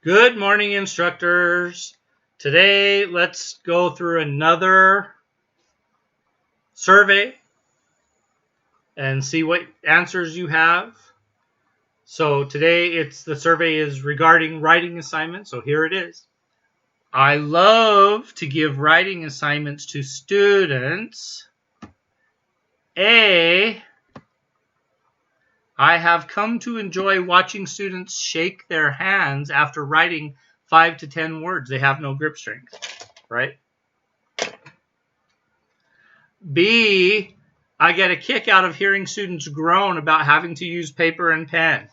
Good morning, instructors. Today, let's go through another survey and see what answers you have. So today, the survey is regarding writing assignments. So here it is. I love to give writing assignments to students. A, I have come to enjoy watching students shake their hands after writing 5 to 10 words. They have no grip strength, right? B, I get a kick out of hearing students groan about having to use paper and pen.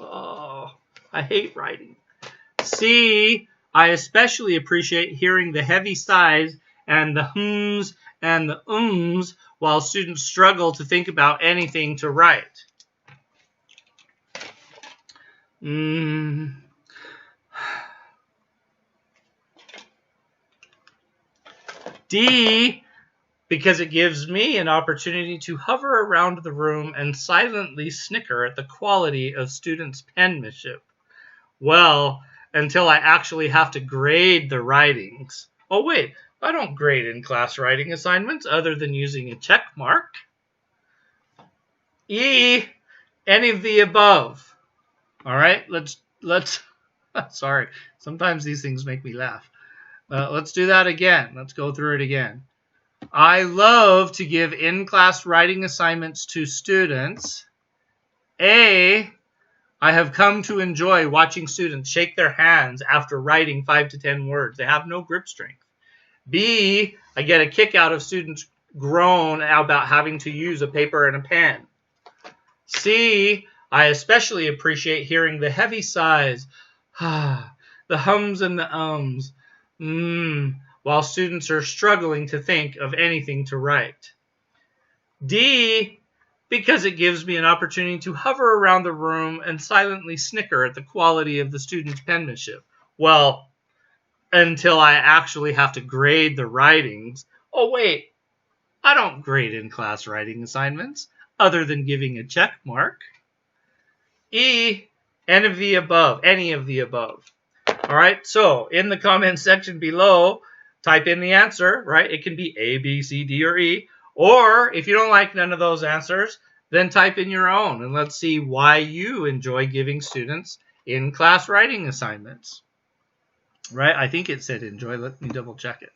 Oh, I hate writing. C, I especially appreciate hearing the heavy sighs and the hms and the ums while students struggle to think about anything to write. D, because it gives me an opportunity to hover around the room and silently snicker at the quality of students' penmanship. Well, until I actually have to grade the writings. Oh, wait, I don't grade in-class writing assignments other than using a check mark. E, any of the above. All right, let's sorry, sometimes these things make me laugh. Let's do that again. Let's go through it again. I love to give in-class writing assignments to students. A, I have come to enjoy watching students shake their hands after writing 5 to 10 words. They have no grip strength. B, I get a kick out of students groan about having to use a paper and a pen. C, I especially appreciate hearing the heavy sighs, the hums and the ums, while students are struggling to think of anything to write. D, because it gives me an opportunity to hover around the room and silently snicker at the quality of the student's penmanship. Well, until I actually have to grade the writings. Oh, wait, I don't grade in-class writing assignments other than giving a check mark. E, any of the above. All right, so in the comments section below, type in the answer, right? It can be A, B, C, D, or E. Or if you don't like none of those answers, then type in your own, and let's see why you enjoy giving students in-class writing assignments. Right? I think it said enjoy. Let me double check it.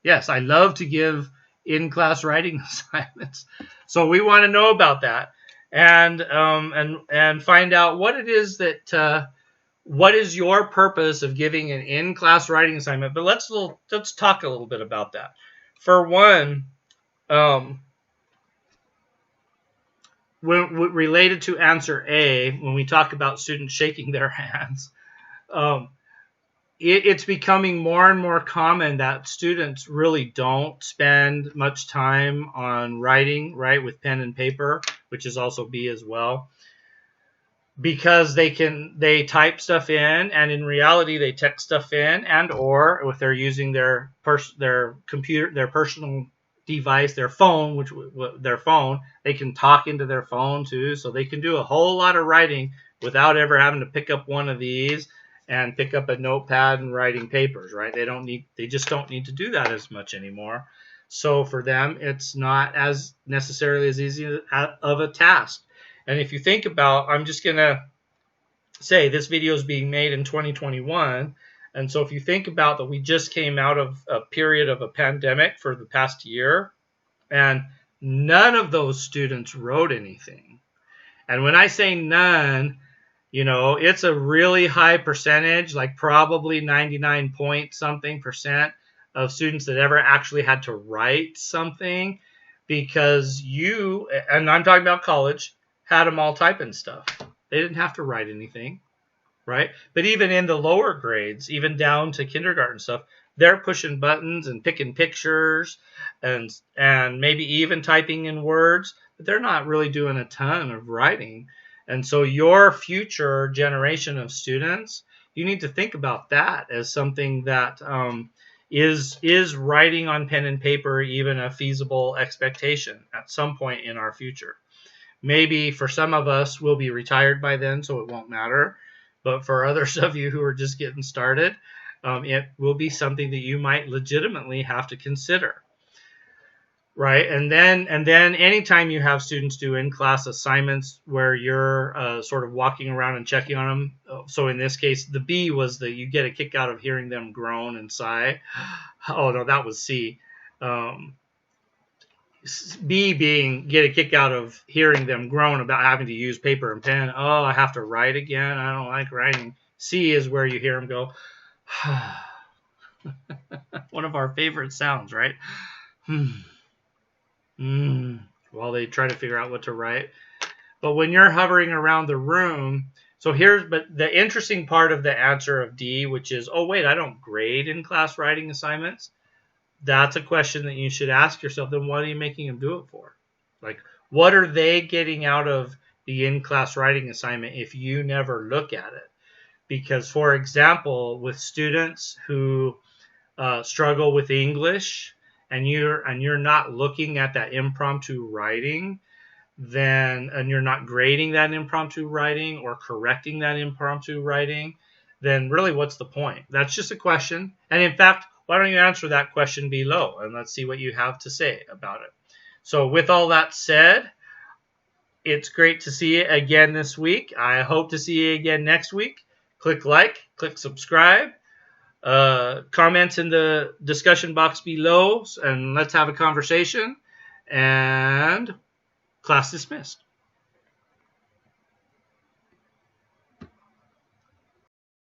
Yes, I love to give in-class writing assignments. So we want to know about that and find out what it is that what is your purpose of giving an in-class writing assignment. But let's talk a little bit about that. For one, related to answer A, when we talk about students shaking their hands, it's becoming more and more common that students really don't spend much time on writing, right, with pen and paper, which is also B as well, because they type stuff in, and in reality they text stuff in, and or if they're using their computer, their personal device, their phone, they can talk into their phone too, so they can do a whole lot of writing without ever having to pick up one of these and pick up a notepad and writing papers, right? They just don't need to do that as much anymore. So for them, it's not as necessarily as easy of a task. And if you think about, I'm just going to say this video is being made in 2021. And so if you think about that, we just came out of a period of a pandemic for the past year, and none of those students wrote anything. And when I say none, you know, it's a really high percentage, like probably 99 point something percent of students that ever actually had to write something, because you, and I'm talking about college, had them all typing stuff. They didn't have to write anything, right? But even in the lower grades, even down to kindergarten stuff, they're pushing buttons and picking pictures and maybe even typing in words, but they're not really doing a ton of writing. And so your future generation of students, you need to think about that as something that is writing on pen and paper even a feasible expectation at some point in our future. Maybe for some of us, we'll be retired by then, so it won't matter. But for others of you who are just getting started, it will be something that you might legitimately have to consider. Right, and then anytime you have students do in-class assignments where you're sort of walking around and checking on them. So in this case, the B was that you get a kick out of hearing them groan and sigh. Oh no, that was C. B being get a kick out of hearing them groan about having to use paper and pen. Oh, I have to write again. I don't like writing. C is where you hear them go. One of our favorite sounds, right? While they try to figure out what to write. But when you're hovering around the room, but the interesting part of the answer of D, which is, oh wait, I don't grade in class writing assignments. That's a question that you should ask yourself. Then what are you making them do it for? Like, what are they getting out of the in-class writing assignment if you never look at it? Because, for example, with students who struggle with English, and you're not looking at that impromptu writing, and you're not grading that impromptu writing or correcting that impromptu writing, then really what's the point? That's just a question. And in fact, why don't you answer that question below and let's see what you have to say about it. So with all that said, it's great to see you again this week. I hope to see you again next week. Click like, click subscribe. Comments in the discussion box below, and let's have a conversation. And class dismissed.